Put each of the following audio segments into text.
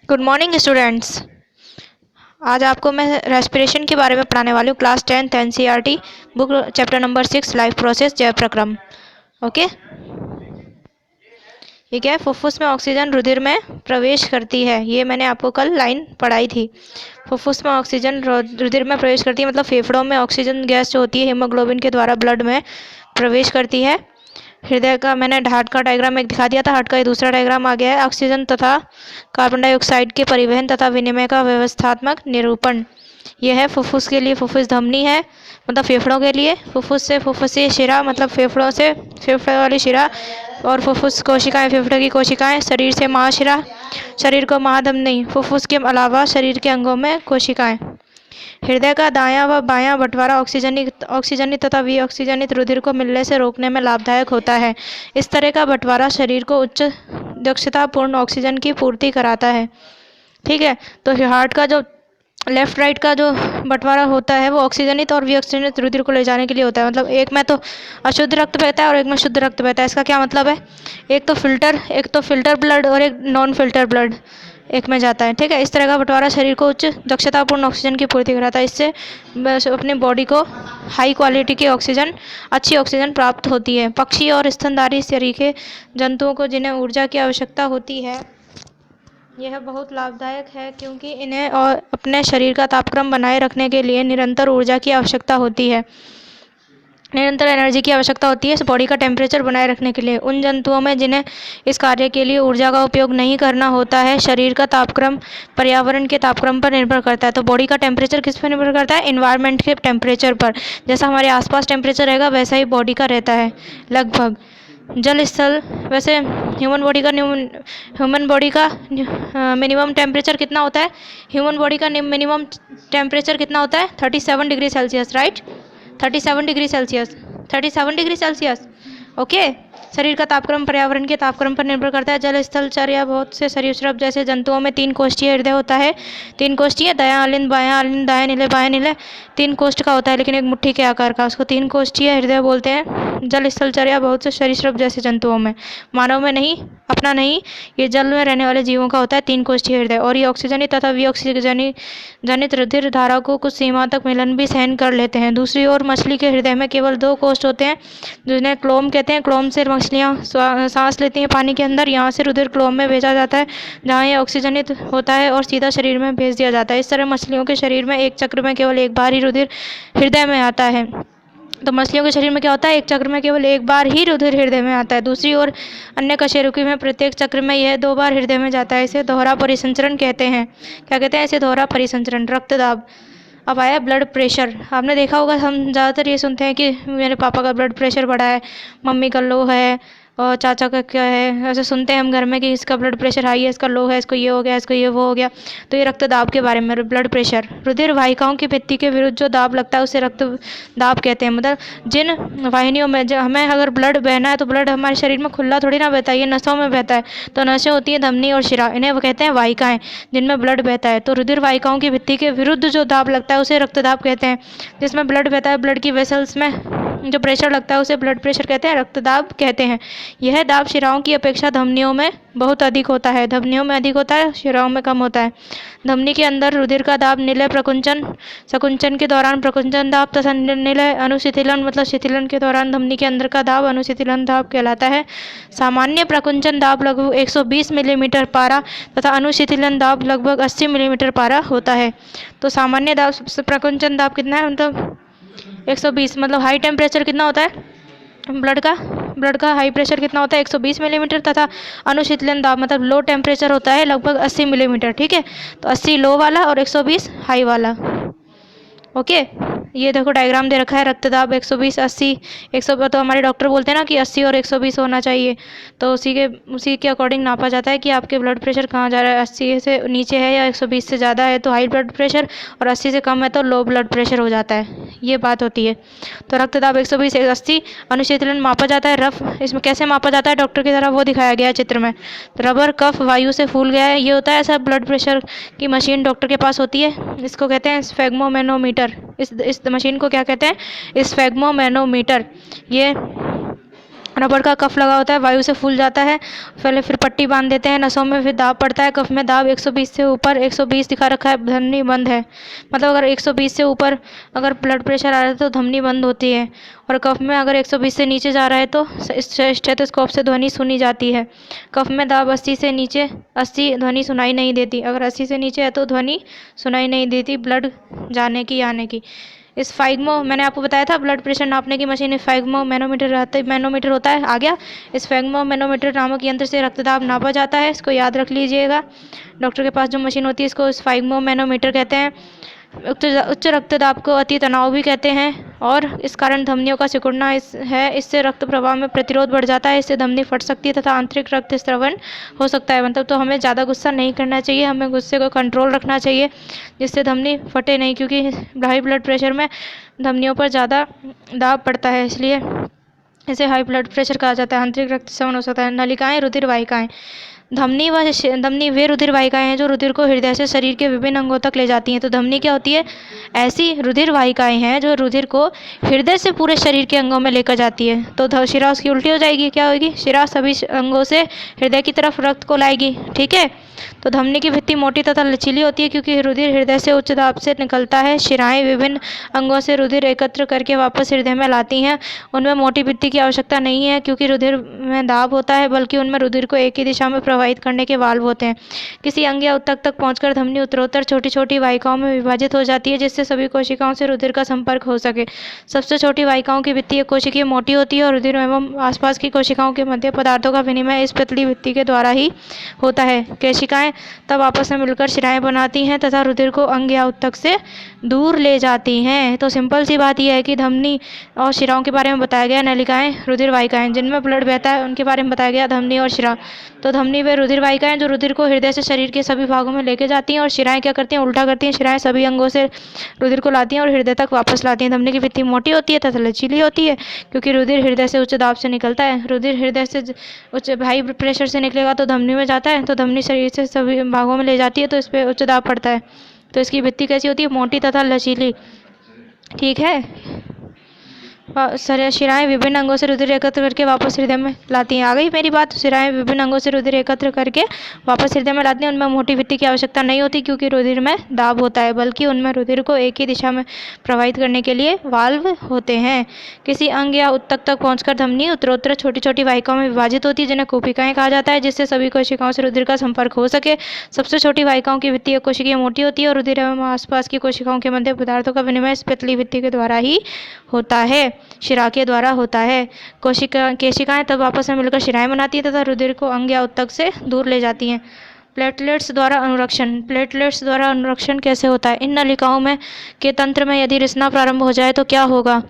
Good morning students. आज आपको मैं रेस्पिरेशन के बारे में पढ़ाने वाली हूँ। Class 10th NCERT book chapter number 6 life process जय प्रक्रम। ओके, ये क्या है? फुफ्फुस में ऑक्सीजन रुधिर में प्रवेश करती है। ये मैंने आपको कल लाइन पढ़ाई थी। फुफ्फुस में ऑक्सीजन रुधिर में प्रवेश करती है, मतलब फेफड़ों में ऑक्सीजन गैस जो होती है हीमोग्लोबिन के द्वारा ब्लड में प्रवेश करती है। हृदय का मैंने हार्ट का डायग्राम एक दिखा दिया था। हार्ट का ये दूसरा डायग्राम आ गया है। ऑक्सीजन तथा कार्बन डाइऑक्साइड के परिवहन तथा विनिमय का व्यवस्थात्मक निरूपण। यह है फुफ्फुस के लिए। फुफ्फुस धमनी है, मतलब फेफड़ों के लिए। फुफ्फुस से फुफ्फुसीय शिरा, मतलब फेफड़ों से फेफड़े वाली शिरा। और फुफ्फुस कोशिकाएं, फेफड़े की कोशिकाएं। शरीर से महाशिरा, शरीर को महाधमनी। फुफ्फुस के अलावा शरीर के अंगों में कोशिकाएं। हृदय का दायां व बायां बंटवारा ऑक्सीजनित तथा विऑक्सीजनित रुधिर को मिलने से रोकने में लाभदायक होता है। इस तरह का बंटवारा शरीर को उच्च दक्षतापूर्ण ऑक्सीजन की पूर्ति कराता है। ठीक है, तो हार्ट का जो लेफ्ट राइट का जो बंटवारा होता है वो ऑक्सीजनित और विऑक्सीजनित रुधिर को ले जाने के लिए होता है। मतलब एक में तो अशुद्ध रक्त बहता है और एक में शुद्ध रक्त बहता है। इसका क्या मतलब है? एक तो फिल्टर ब्लड और एक नॉन फिल्टर ब्लड एक में जाता है। ठीक है, इस तरह का बंटवारा शरीर को उच्च दक्षतापूर्ण ऑक्सीजन की पूर्ति कराता है। इससे अपने बॉडी को हाई क्वालिटी की ऑक्सीजन, अच्छी ऑक्सीजन प्राप्त होती है। पक्षी और स्तनधारी सरीखे जंतुओं को जिन्हें ऊर्जा की आवश्यकता होती है, यह बहुत लाभदायक है, क्योंकि इन्हें और अपने शरीर का तापक्रम बनाए रखने के लिए निरंतर ऊर्जा की आवश्यकता होती है। निरंतर एनर्जी की आवश्यकता होती है इस बॉडी का टेम्परेचर बनाए रखने के लिए। उन जंतुओं में जिन्हें इस कार्य के लिए ऊर्जा का उपयोग नहीं करना होता है, शरीर का तापक्रम पर्यावरण के तापक्रम पर निर्भर करता है। तो बॉडी का टेम्परेचर किस पर निर्भर करता है? इन्वायरमेंट के टेम्परेचर पर। जैसा हमारे आसपास टेम्परेचर रहेगा वैसा ही बॉडी का रहता है लगभग। जल स्थल, वैसे ह्यूमन बॉडी का मिनिमम टेम्परेचर कितना होता है? ह्यूमन बॉडी का मिनिमम टेम्परेचर कितना होता है? 37 degree Celsius, right? 37 degree Celsius, 37 degree Celsius. Okay, शरीर का तापक्रम पर्यावरण के तापक्रम पर निर्भर करता है। जल स्थल चर या बहुत से सरीसृप जैसे जंतुओं में 3 कोष्ठीय हृदय होता है। 3 कोष्ठीय, दायां अलिंद, बायां अलिंद, दायां नीले, बायां नीले। 3 कोष्ठ का होता है, लेकिन एक मुट्ठी के आकार का। उसको 3 कोष्ठीय हृदय बोलते हैं। जल स्थल चर या बहुत से सरीसृप जैसे जंतुओं में, मानव में नहीं, अपना नहीं, ये जल में रहने वाले जीवों का होता है 3 कोष्ठीय हृदय। और ये ऑक्सीजनित तथा विऑक्सीजनित रुधिर धारा को कुछ सीमा तक मिलन भी सहन कर लेते हैं। दूसरी ओर मछली के हृदय में केवल 2 कोष्ठ होते हैं, जिन्हें क्लोम कहते हैं। क्लोम से मछलियाँ सांस लेती हैं पानी के अंदर। यहाँ से रुधिर क्लोम में भेजा जाता है, जहाँ ये ऑक्सीजनित होता है और सीधा शरीर में भेज दिया जाता है। इस तरह मछलियों के शरीर में एक चक्र में केवल एक बार ही रुधिर हृदय में आता है। तो मछलियों के शरीर में क्या होता है? एक चक्र में केवल एक बार ही रुधिर हृदय में आता है। दूसरी ओर अन्य कशेरुकी में प्रत्येक चक्र में यह 2 बार हृदय में जाता है। इसे दोहरा परिसंचरण कहते हैं। क्या कहते हैं इसे? दोहरा परिसंचरण। रक्तदाब। अब आया ब्लड प्रेशर। आपने देखा होगा, हम ज़्यादातर ये सुनते हैं कि मेरे पापा का ब्लड प्रेशर बढ़ा है, मम्मी का लो है, और चाचा का क्या है। ऐसे सुनते हैं हम घर में कि इसका ब्लड प्रेशर हाई है, इसका लो है, इसको ये हो गया, इसको ये वो हो गया। तो ये रक्तदाब के बारे में। ब्लड प्रेशर रुधिर वाहिकाओं की भित्ति के विरुद्ध जो दाब लगता है उसे रक्तदाब कहते हैं। मतलब जिन वाहिनियों में हमें अगर ब्लड बहना है तो ब्लड हमारे शरीर में खुला थोड़ी ना बहता है, ये नसों में बहता है। तो नसें होती हैं धमनी और शिरा, इन्हें वो कहते हैं वाहिकाएं, जिनमें ब्लड बहता है। तो रुधिर वाहिकाओं की भित्ति के विरुद्ध जो दाब लगता है उसे रक्तदाब कहते हैं। जिसमें ब्लड बहता है, ब्लड की वेसल्स में जो प्रेशर लगता है उसे ब्लड प्रेशर कहते हैं, रक्तदाब कहते हैं। यह दाब शिराओं की अपेक्षा धमनियों में बहुत अधिक होता है। धमनियों में अधिक होता है, शिराओं में कम होता है। धमनी के अंदर रुधिर का दाब निलय संकुंचन के दौरान प्रकुंचन दाब तथा निलय अनुशिथिलन, मतलब शिथिलन के दौरान धमनी के अंदर का दाब अनुशिथिलन दाब कहलाता है। सामान्य प्रकुंचन दाब लगभग 120 मिलीमीटर पारा तथा अनुशिथिलन दाब लगभग 80 मिलीमीटर पारा होता है। तो सामान्य दाब, प्रकुंचन दाब कितना है? मतलब 120। मतलब हाई टेम्परेचर कितना होता है ब्लड का हाई प्रेशर कितना होता है? 120 मिलीमीटर। तथा अनुशीतलन दाब मतलब लो टेम्परेचर होता है लगभग 80 मिलीमीटर। ठीक है, तो 80 लो वाला और 120 हाई वाला। ओके, ये देखो डायग्राम दे रखा है। रक्तदाब 120, 80, 100। तो हमारे डॉक्टर बोलते हैं ना कि 80 और 120 होना चाहिए। तो उसी के अकॉर्डिंग नापा जाता है कि आपके ब्लड प्रेशर कहाँ जा रहा है। 80 से नीचे है या 120 से ज़्यादा है तो हाई ब्लड प्रेशर, और 80 से कम है तो लो ब्लड प्रेशर हो जाता है। ये बात होती है। तो रक्तदाब 120, 80। अनुशीतलन मापा जाता है रफ। इसमें कैसे मापा जाता है? डॉक्टर की तरह वो दिखाया गया है चित्र में। तो रबर कफ वायु से फूल गया है, ये होता है ऐसा। ब्लड प्रेशर की मशीन डॉक्टर के पास होती है, इसको कहते हैं स्फेग्मोमेनोमीटर। इस मशीन को क्या कहते हैं? स्फेग्मोमेनोमीटर। ये रबड़ का कफ लगा होता है, वायु से फूल जाता है, पहले फिर पट्टी बांध देते हैं, नसों में फिर दाब पड़ता है। कफ में दाब 120 से ऊपर, 120 दिखा रखा है, धमनी बंद है। मतलब अगर 120 से ऊपर अगर ब्लड प्रेशर आ रहा है तो धमनी बंद होती है, और कफ में अगर 120 से नीचे जा रहा है तो स्टेथोस्कोप से ध्वनि सुनी जाती है। कफ में दाब 80 से नीचे, 80 ध्वनि सुनाई नहीं देती। अगर 80 से नीचे है तो ध्वनि सुनाई नहीं देती ब्लड जाने की आने की। इस फाइग्मो, मैंने आपको बताया था ब्लड प्रेशर नापने की मशीन फाइग्मो मैनोमीटर मैनोमीटर होता है, आ गया। इस फाइग्मो मैनोमीटर नामक यंत्र से रक्तदाब नापा जाता है, इसको याद रख लीजिएगा। डॉक्टर के पास जो मशीन होती है इसको फाइग्मो मैनोमीटर कहते हैं। उच्च रक्तदाब को अति तनाव भी कहते हैं, और इस कारण धमनियों का सिकुड़ना इससे रक्त प्रवाह में प्रतिरोध बढ़ जाता है, इससे धमनी फट सकती है तथा आंतरिक रक्त स्रवण हो सकता है। मतलब तो हमें ज़्यादा गुस्सा नहीं करना चाहिए, हमें गुस्से को कंट्रोल रखना चाहिए जिससे धमनी फटे नहीं, क्योंकि हाई ब्लड प्रेशर में धमनियों पर ज़्यादा दाब पड़ता है, इसलिए इसे हाई ब्लड प्रेशर कहा जाता है। आंतरिक रक्त स्रवण हो सकता है। नलिकाएं, रुधिर वाहिकाएं। धमनी वे रुधिर वाहिकाएं हैं जो रुधिर को हृदय से शरीर के विभिन्न अंगों तक ले जाती हैं। तो धमनी क्या होती है? ऐसी रुधिर वाहिकाएं हैं जो रुधिर को हृदय से पूरे शरीर के अंगों में लेकर जाती है। तो शिरा उसकी उल्टी हो जाएगी, क्या होगी? शिरा सभी अंगों से हृदय की तरफ रक्त को लाएगी, ठीक है। तो धमनी की भित्ति मोटी तथा लचीली होती है क्योंकि रुधिर हृदय से उच्च दाब से निकलता है। शिराएं विभिन्न अंगों से रुधिर एकत्र करके वापस हृदय में लाती हैं। उनमें मोटी भित्ति की आवश्यकता नहीं है क्योंकि रुधिर में दाब होता है, बल्कि उनमें रुधिर को एक ही दिशा में प्रवाहित करने के वाल्व होते हैं। किसी अंग या ऊतक तक पहुंचकर धमनी उत्तरोत्तर छोटी छोटी वाहिकाओं में विभाजित हो जाती है जिससे सभी कोशिकाओं से रुधिर का संपर्क हो सके। सबसे छोटी वाहिकाओं की भित्ति एक कोशिकीय मोटी होती है और रुधिर एवं आसपास की कोशिकाओं के मध्य पदार्थों का विनिमय इस पतली भित्ति के द्वारा ही होता है। केशिकाएं तब आपस में मिलकर शिराएं बनाती हैं तथा रुधिर को अंग या ऊतक से दूर ले जाती हैं। तो सिंपल सी बात यह है कि धमनी और शिराओं के बारे में बताया गया। नलिकाएं, रुधिर वाहिकाएं जिनमें ब्लड बहता है उनके बारे में बताया गया, धमनी और शिरा। तो धमनी वे रुधिर वाहिकाएं जो रुधिर को हृदय से शरीर के सभी भागों में लेके जाती हैं, और शिराएं क्या करती हैं? उल्टा करती हैं। शिराएं सभी अंगों से रुधिर को लाती हैं और हृदय तक वापस लाती हैं। धमनी की भित्ति मोटी होती है तथा लचीली होती है क्योंकि रुधिर हृदय से उच्च दाब से निकलता है। रुधिर हृदय से उच्च हाई प्रेशर से निकलेगा तो धमनी में जाता है, तो धमनी शरीर से सभी भागों में ले जाती है, तो इस पर उच्च दाब पड़ता है। तो इसकी भित्ति कैसी होती है? मोटी तथा लचीली, ठीक है। शिराएं विभिन्न अंगों से रुधिर एकत्र करके वापस हृदय में लाती हैं। आ गई मेरी बात? शिराएं विभिन्न अंगों से रुधिर एकत्र करके वापस हृदय में लाती हैं। उनमें मोटी भित्ति की आवश्यकता नहीं होती क्योंकि रुधिर में दाब होता है, बल्कि उनमें रुधिर को एक ही दिशा में प्रवाहित करने के लिए वाल्व होते हैं। किसी अंग या ऊतक तक पहुंचकर धमनी उत्तरोत्तर छोटी छोटी वाहिकाओं में विभाजित होती है जिन्हें कोशिकाएं कहा जाता है, जिससे सभी कोशिकाओं से रुधिर का संपर्क हो सके। सबसे छोटी वाहिकाओं की भित्ति एक कोशिकीय मोटी होती है और रुधिर एवं आसपास की कोशिकाओं के मध्य पदार्थों का विनिमय इस पतली भित्ति के द्वारा ही होता है, शिरा के द्वारा होता है। केशिकाएं तब आपस में मिलकर शिराएं बनाती हैं तथा रुधिर को अंग या ऊतक से दूर ले जाती हैं। प्लेटलेट्स द्वारा अनुरक्षण। प्लेटलेट्स द्वारा अनुरक्षण कैसे होता है? इन नलिकाओं में के तंत्र में यदि रिसना प्रारंभ हो जाए तो क्या होगा?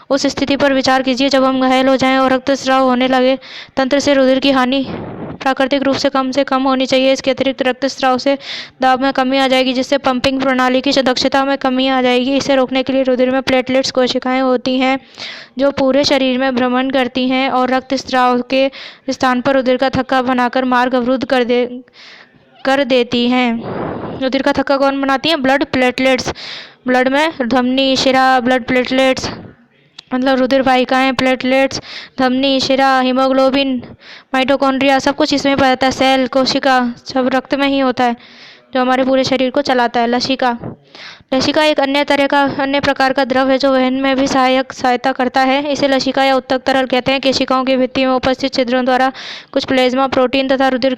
उस स्थिति पर विचार कीजिए जब हम घायल हो जाएं और रक्तस्राव होने लगे। तंत्र से रुधिर की हानि प्राकृतिक रूप से कम होनी चाहिए। इसके अतिरिक्त रक्तस्राव से दाब में कमी आ जाएगी जिससे पंपिंग प्रणाली की दक्षता में कमी आ जाएगी। इसे रोकने के लिए रुधिर में प्लेटलेट्स कोशिकाएं होती हैं जो पूरे शरीर में भ्रमण करती हैं और रक्तस्राव के स्थान पर रुधिर का थक्का बनाकर मार्ग अवरुद्ध कर देती हैं। रुधिर का थक्का कौन बनाती है? Blood platelets. ब्लड में धमनी, शिरा, ब्लड प्लेटलेट्स मतलब रुधिर वाहिकाएं, प्लेटलेट्स, धमनी, शिरा, हीमोग्लोबिन, माइटोकॉन्ड्रिया, सब कुछ इसमें पाया जाता है। सेल, कोशिका सब रक्त में ही होता है जो हमारे पूरे शरीर को चलाता है। लसिका। लसिका एक अन्य प्रकार का द्रव है जो वहन में भी सहायता करता है। इसे लसिका या उत्तक तरल कहते हैं। केशिकाओं की भित्ति में उपस्थित छिद्रों द्वारा कुछ प्लाज्मा प्रोटीन तथा रुधिर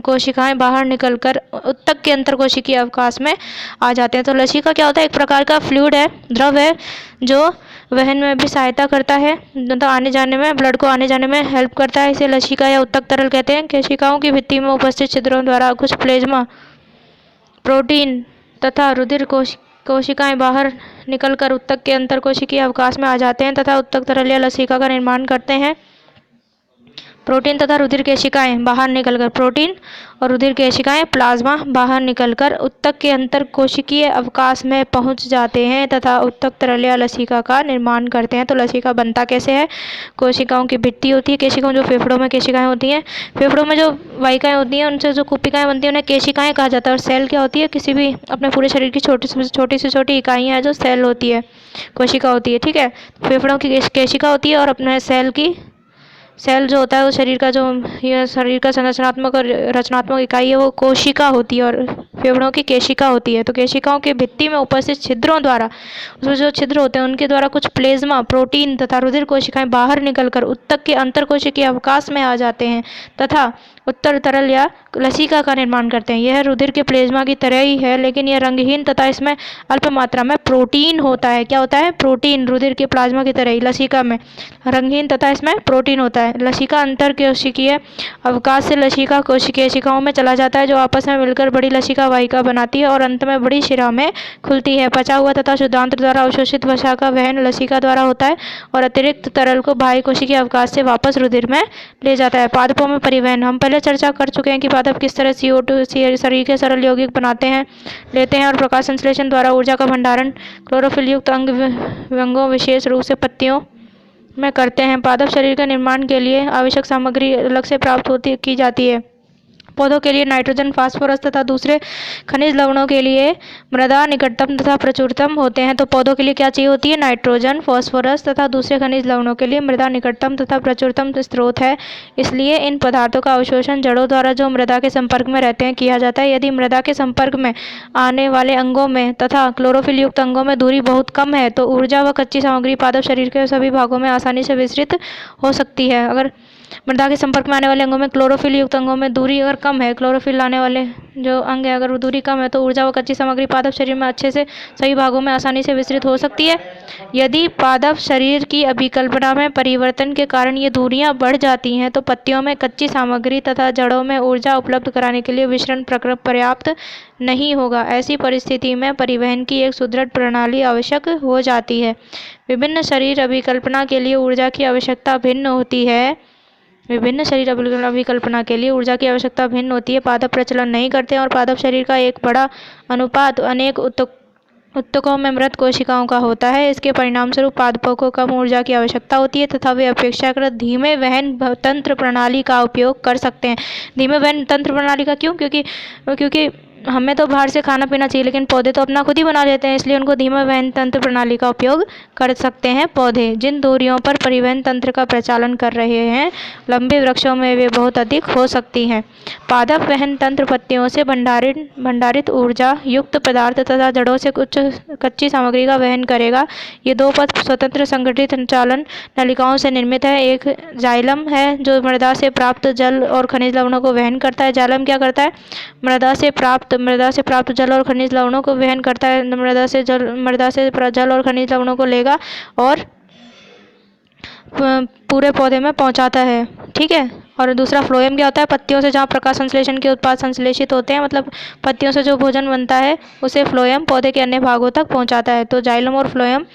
कोशिकाएं बाहर निकलकर उत्तक के अंतरकोशिकीय अवकाश में आ जाते हैं। तो लसिका क्या होता है? एक प्रकार का फ्लूइड है, द्रव है जो वहन में भी सहायता करता है, तो आने जाने में, ब्लड को आने जाने में हेल्प करता है। इसे लसिका या उत्तक तरल कहते हैं। केशिकाओं की भित्ति में उपस्थित छिद्रों द्वारा कुछ प्लाज्मा प्रोटीन तथा रुधिर कोशिकाएं बाहर निकलकर उत्तक के अंतरकोशिकीय अवकाश में आ जाते हैं तथा उत्तक तरल या लसिका का निर्माण करते हैं। प्रोटीन तथा रुधिर केशिकाएं बाहर निकलकर प्रोटीन और रुधिर केशिकाएं प्लाज्मा बाहर निकलकर उत्तक के अंतरकोशिकीय अवकाश में पहुंच जाते हैं तथा उत्तक तरल या लसिका का निर्माण करते हैं। तो लसिका बनता कैसे है? कोशिकाओं की भित्ति होती है। केशिकाओं जो फेफड़ों में केशिकाएं होती हैं, फेफड़ों में जो वाहिकाएं होती हैं उनसे जो कुपिकाएं बनती हैं उन्हें केशिकाएं कहा जाता है। और सेल क्या होती है? किसी भी अपने पूरे शरीर की छोटी से छोटी इकाइयाँ जो सेल होती है, कोशिका होती है, ठीक है। फेफड़ों की केशिका होती है और अपने सेल की सेल जो होता है वो शरीर का जो ये शरीर का संरचनात्मक और रचनात्मक इकाई है वो कोशिका होती है और फेफड़ों की केशिका होती है। तो केशिकाओं के भित्ति में उपस्थित छिद्रों द्वारा, उसमें जो छिद्र होते हैं उनके द्वारा कुछ प्लेज्मा, प्रोटीन तथा रुधिर कोशिकाएं बाहर निकलकर उत्तक के अंतरकोशिकीय अवकाश में आ जाते हैं तथा उत्तर तरल या लसिका का निर्माण करते हैं। यह रुधिर के प्लेज्मा की तरह ही है, लेकिन यह रंगहीन तथा इसमें अल्प मात्रा में प्रोटीन होता है। क्या होता है? प्रोटीन। रुधिर के प्लाज्मा की तरह ही लसिका में रंगहीन तथा इसमें प्रोटीन होता है। लसिका अंतर कोशिकीय अवकाश से लसिका कोशिकाओं में चला जाता है, जो आपस में मिलकर बड़ी लसिका वाहिका बनाती है और अंत में बड़ी शिरा में खुलती है। पचा हुआ तथा शुद्धांत द्वारा अवशोषित वसा का वहन लसिका द्वारा होता है और अतिरिक्त तरल को बाह्य कोशिकीय अवकाश से वापस रुधिर में ले जाता है। पादपों में परिवहन। हम पहले चर्चा कर चुके हैं कि पादप किस तरह CO2 शरीर के सरल यौगिक बनाते हैं, लेते हैं और प्रकाश संश्लेषण द्वारा ऊर्जा का भंडारण क्लोरोफिल युक्त अंगों विशेष रूप से पत्तियों में करते हैं। पादप शरीर के निर्माण के लिए आवश्यक सामग्री अलग से प्राप्त की जाती है। पौधों के लिए नाइट्रोजन, फास्फोरस तथा दूसरे खनिज लवणों के लिए मृदा निकटतम तथा प्रचुरतम होते हैं। तो पौधों के लिए क्या चाहिए होती है? नाइट्रोजन, फास्फोरस तथा दूसरे खनिज लवणों के लिए मृदा निकटतम तथा प्रचुरतम स्रोत है। इसलिए इन पदार्थों का अवशोषण जड़ों द्वारा जो मृदा के संपर्क में रहते हैं किया जाता है। यदि मृदा के संपर्क में आने वाले अंगों में तथा क्लोरोफिल युक्त अंगों में दूरी बहुत कम है तो ऊर्जा व कच्ची सामग्री पादप शरीर के सभी भागों में आसानी से विस्तृत हो सकती है। अगर मृदा के संपर्क में आने वाले अंगों में क्लोरोफिल युक्त अंगों में दूरी अगर कम है, क्लोरोफिल लाने वाले जो अंग है अगर वो दूरी कम है, तो ऊर्जा व कच्ची सामग्री पादप शरीर में अच्छे से सभी भागों में आसानी से विस्तृत हो सकती है। यदि पादप शरीर की अभिकल्पना में परिवर्तन के कारण ये दूरियां बढ़ जाती हैं तो पत्तियों में कच्ची सामग्री तथा जड़ों में ऊर्जा उपलब्ध कराने के लिए विसरण प्रक्रम पर्याप्त नहीं होगा। ऐसी परिस्थिति में परिवहन की एक सुदृढ़ प्रणाली आवश्यक हो जाती है। विभिन्न शरीर अभिकल्पना के लिए ऊर्जा की आवश्यकता भिन्न होती है। विभिन्न शरीर अभिकल्पना के लिए ऊर्जा की आवश्यकता भिन्न होती है। पादप प्रचलन नहीं करते हैं और पादप शरीर का एक बड़ा अनुपात अनेक उत्तकों में मृत कोशिकाओं का होता है। इसके परिणाम स्वरूप पादपों को कम ऊर्जा की आवश्यकता होती है तथा वे अपेक्षाकृत धीमे वहन तंत्र प्रणाली का उपयोग कर सकते हैं। धीमे वहन तंत्र प्रणाली का क्यों? क्योंकि हमें तो बाहर से खाना पीना चाहिए, लेकिन पौधे तो अपना खुद ही बना लेते हैं, इसलिए उनको धीमे वहन तंत्र प्रणाली का उपयोग कर सकते हैं। पौधे जिन दूरियों पर परिवहन तंत्र का प्रचालन कर रहे हैं, लंबे वृक्षों में वे बहुत अधिक हो सकती हैं। पादप वहन तंत्र पत्तियों से भंडारित ऊर्जा युक्त पदार्थ तथा जड़ों से कुछ कच्ची सामग्री का वहन करेगा। ये दो पथ स्वतंत्र संगठित संचालन नलिकाओं से निर्मित है। एक जाइलम है जो मृदा से प्राप्त जल और खनिज लवणों को वहन करता है। जाइलम क्या करता है? मृदा से प्राप्त जल और खनिज लवणों को वहन करता है। मृदा से जल और खनिज लवणों को लेगा और पूरे पौधे में पहुंचाता है। ठीक है। और दूसरा फ्लोएम क्या होता है? पत्तियों से जहाँ प्रकाश संश्लेषण के उत्पाद संश्लेषित होते हैं, मतलब पत्तियों से जो भोजन बनता है उसे फ्लोएम पौधे के अन्य भागों तक पहुंचाता है। तो जाइलम और फ्लोएम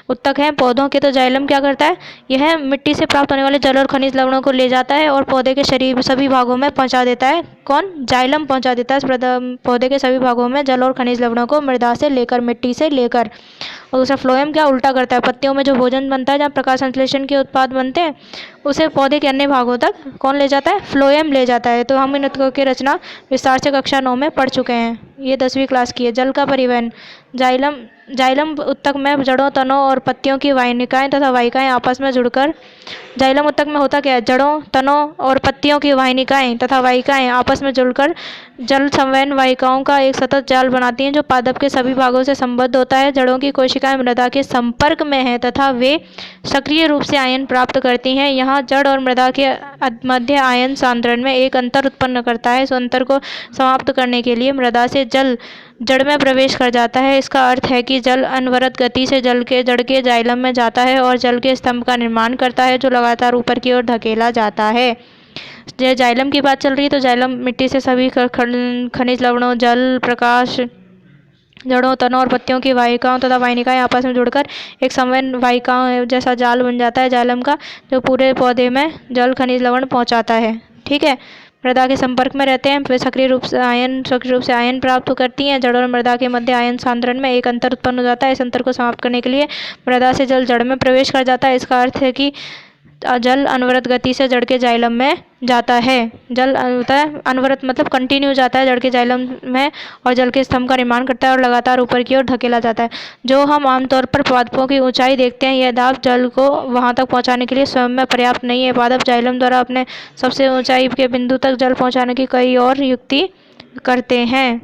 उत्तक हैं पौधों के। तो जाइलम क्या करता है? यह मिट्टी से प्राप्त होने वाले जल और खनिज लवणों को ले जाता है और पौधे के शरीर सभी भागों में पहुंचा देता है। कौन? जाइलम पहुंचा देता है पौधे के सभी भागों में जल और खनिज लवणों को, मृदा से लेकर, मिट्टी से लेकर। और दूसरा फ्लोएम क्या उल्टा करता है? पत्तियों में जो भोजन बनता है, जहाँ प्रकाश संश्लेषण के उत्पाद बनते हैं, उसे पौधे के अन्य भागों तक कौन ले जाता है? फ्लोएम ले जाता है। तो हम इन उत्तकों की रचना विस्तार से कक्षा 9 में पढ़ चुके हैं। ये 10वीं क्लास की है। जल का परिवहन। जाइलम उत्तक में जड़ों, तनों और पत्तियों की वाहिनिकाएं तथा वाहिकाएं आपस में जुड़कर, जाइलम उत्तक में होता क्या है? जड़ों, तनों और पत्तियों की वाहिनिकाएं तथा वाहिकाएं आपस में जुड़कर जल संवहन वाहिकाओं का एक सतत जाल बनाती हैं जो पादप के सभी भागों से संबद्ध होता है। जड़ों की कोशिकाएं मृदा के संपर्क में हैं तथा वे सक्रिय रूप से आयन प्राप्त करती हैं। यहाँ जड़ और मृदा के मध्य आयन सांद्रण में एक अंतर उत्पन्न करता है। इस अंतर को समाप्त करने के लिए मृदा से जल जड़ में प्रवेश कर जाता है। इसका अर्थ है कि जल अनवरत गति से जड़ के जाइलम में जाता है और जल के स्तंभ का निर्माण करता है जो लगातार ऊपर की ओर धकेला जाता है। जो जाइलम की बात चल रही है, तो जाइलम मिट्टी से सभी खनिज लवणों, जल, प्रकाश, जड़ों, तनों और पत्तियों की वाहिकाओं तथा वाहिनिकाएं आपस में जुड़कर एक संवहन वाहिकाओं जैसा जाल बन जाता है जाइलम का, जो पूरे पौधे में जल, खनिज, लवण पहुंचाता है। ठीक है। मृदा के संपर्क में रहते हैं, फिर सक्रिय रूप से आयन प्राप्त करती हैं। जड़ और मृदा के मध्य आयन सांद्रण में एक अंतर उत्पन्न हो जाता है। इस अंतर को समाप्त करने के लिए मृदा से जल जड़ में प्रवेश कर जाता है। इसका अर्थ है कि जल अनवरत गति से जड़ के जाइलम में जाता है। जल होता है अनवरत मतलब कंटिन्यू जाता है जड़ के जाइलम में और जल के स्तंभ का निर्माण करता है और लगातार ऊपर की ओर धकेला जाता है। जो हम आमतौर पर पादपों की ऊंचाई देखते हैं, यह दाब जल को वहां तक पहुंचाने के लिए स्वयं में पर्याप्त नहीं है। पादप जाइलम द्वारा अपने सबसे ऊंचाई के बिंदु तक जल पहुंचाने की कई और युक्ति करते हैं।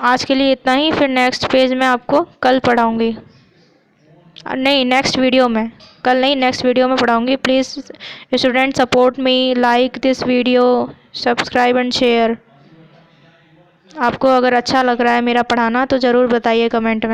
आज के लिए इतना ही, फिर नेक्स्ट पेज में आपको कल पढ़ाऊंगी, नहीं नेक्स्ट वीडियो में, कल नहीं नेक्स्ट वीडियो में पढ़ाऊंगी। Please student support me, like this video, subscribe and share. आपको अगर अच्छा लग रहा है मेरा पढ़ाना तो ज़रूर बताइए कमेंट में।